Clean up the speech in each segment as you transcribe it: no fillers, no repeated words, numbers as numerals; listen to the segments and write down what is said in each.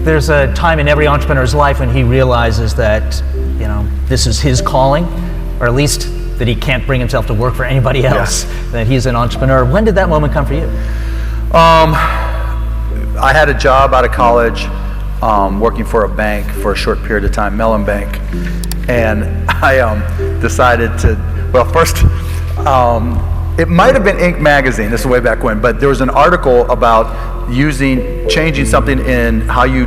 there's a time in every entrepreneur's life when he realizes that, you know, this is his calling, or at least that he can't bring himself to work for anybody else, that he's an entrepreneur. When did that moment come for you? I had a job out of college working for a bank for a short period of time, Mellon Bank, and I decided to, well, first, it might have been Inc. magazine, this is way back when, but there was an article about changing something in how you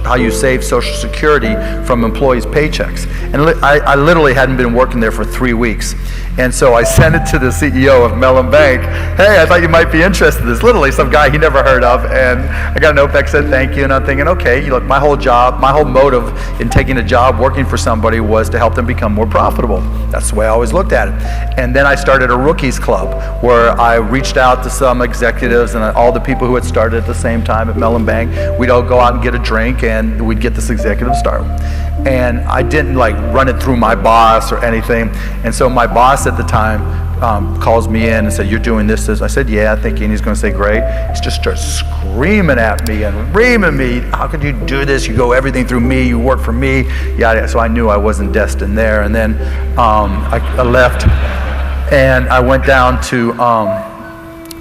how you save Social Security from employees' paychecks. And I literally hadn't been working there for 3 weeks. And so I sent it to the CEO of Mellon Bank. Hey, I thought you might be interested in this. Literally some guy he never heard of. And I got a note back, said thank you. And I'm thinking, okay, look, my whole motive in taking a job working for somebody was to help them become more profitable. That's the way I always looked at it. And then I started a rookies club where I reached out to some executives and all the people who had started at the same time at Mellon Bank. We'd all go out and get a drink and we'd get this executive start. And I didn't like run it through my boss or anything. And so my boss at the time calls me in and said, you're doing this. I said, yeah, thinking he's going to say great. He just starts screaming at me and reaming me. How could you do this? You go everything through me. You work for me. Yeah. So I knew I wasn't destined there. And then I left and I went down to,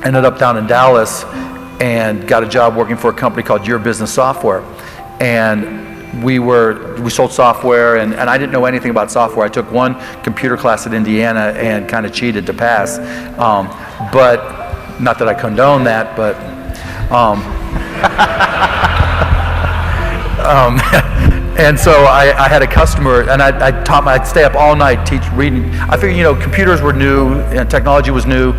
ended up down in Dallas and got a job working for a company called Your Business Software. And we sold software, and I didn't know anything about software. I took one computer class at Indiana and kind of cheated to pass. But, not that I condone that, but, and so I had a customer, and I'd stay up all night, teach, reading. I figured, you know, computers were new, and technology was new,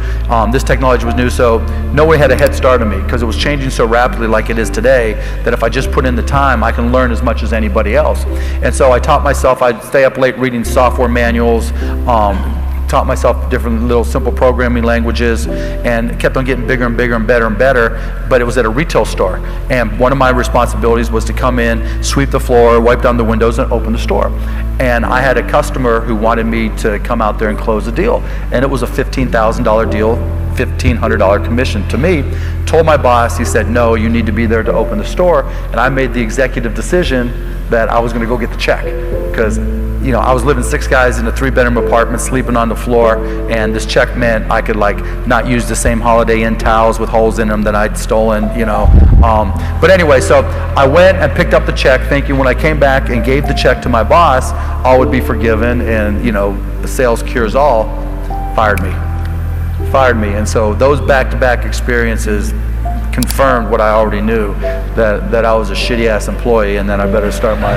this technology was new, so nobody had a head start on me, because it was changing so rapidly like it is today, that if I just put in the time, I can learn as much as anybody else. And so I taught myself, I'd stay up late reading software manuals, taught myself different little simple programming languages, and kept on getting bigger and bigger and better and better, but it was at a retail store. And one of my responsibilities was to come in, sweep the floor, wipe down the windows, and open the store. And I had a customer who wanted me to come out there and close a deal. And it was a $15,000 deal, $1,500 commission to me. Told my boss, he said, no, you need to be there to open the store. And I made the executive decision that I was gonna go get the check. Because, you know, I was living 6 guys in a 3-bedroom apartment, sleeping on the floor, and this check meant I could like not use the same Holiday Inn towels with holes in them that I'd stolen, you know. But anyway, so I went and picked up the check thinking when I came back and gave the check to my boss, all would be forgiven and, you know, the sales cures all. Fired me. And so those back-to-back experiences confirmed what I already knew, that I was a shitty ass employee and that I better start my